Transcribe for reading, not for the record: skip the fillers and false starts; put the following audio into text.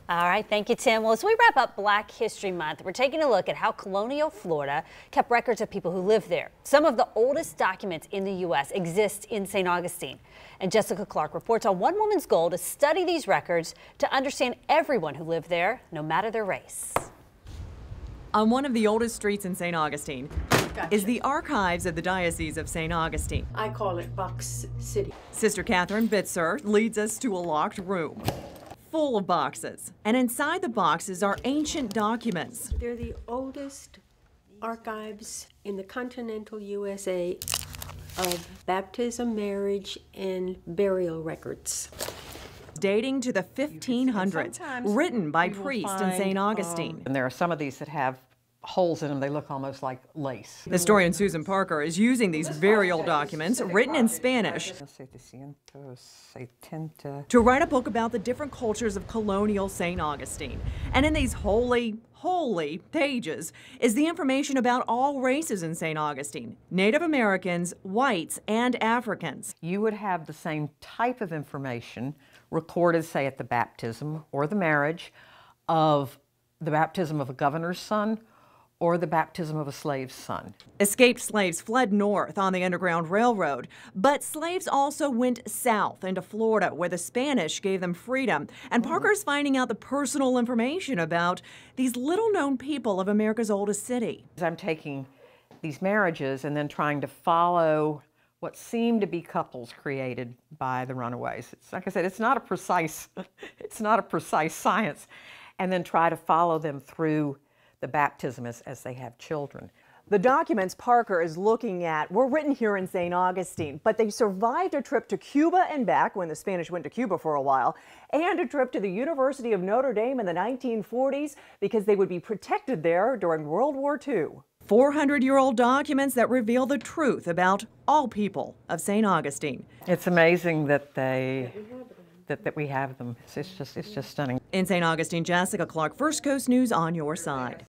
All right, thank you, Tim. Well, as we wrap up Black History Month, we're taking a look at how Colonial Florida kept records of people who lived there. Some of the oldest documents in the U.S. exist in St. Augustine. And Jessica Clark reports on one woman's goal to study these records to understand everyone who lived there, no matter their race. On one of the oldest streets in St. Augustine is the archives of the Diocese of St. Augustine. I call it Box City. Sister Catherine Bitzer leads us to a locked room full of boxes, and inside the boxes are ancient documents. They're the oldest archives in the continental USA of baptism, marriage, and burial records. Dating to the 1500s, written by priests in St. Augustine. And there are some of these that have holes in them. They look almost like lace. Historian Susan Parker is using these very old documents, written in Spanish, to write a book about the different cultures of colonial St. Augustine. And in these holy pages is the information about all races in St. Augustine: Native Americans, whites, and Africans. You would have the same type of information recorded, say, at the baptism or the marriage of the baptism of a governor's son or the baptism of a slave's son. Escaped slaves fled north on the Underground Railroad, but slaves also went south into Florida, where the Spanish gave them freedom. And Parker's finding out the personal information about these little-known people of America's oldest city. I'm taking these marriages and then trying to follow what seem to be couples created by the runaways. It's, like I said, it's not a precise science, and then try to follow them through the baptism as they have children. The documents Parker is looking at were written here in St. Augustine, but they survived a trip to Cuba and back when the Spanish went to Cuba for a while, and a trip to the University of Notre Dame in the 1940s because they would be protected there during World War II. 400-year-old documents that reveal the truth about all people of St. Augustine. It's amazing that we have them. It's just stunning. In St. Augustine, Jessica Clark, First Coast News on your side.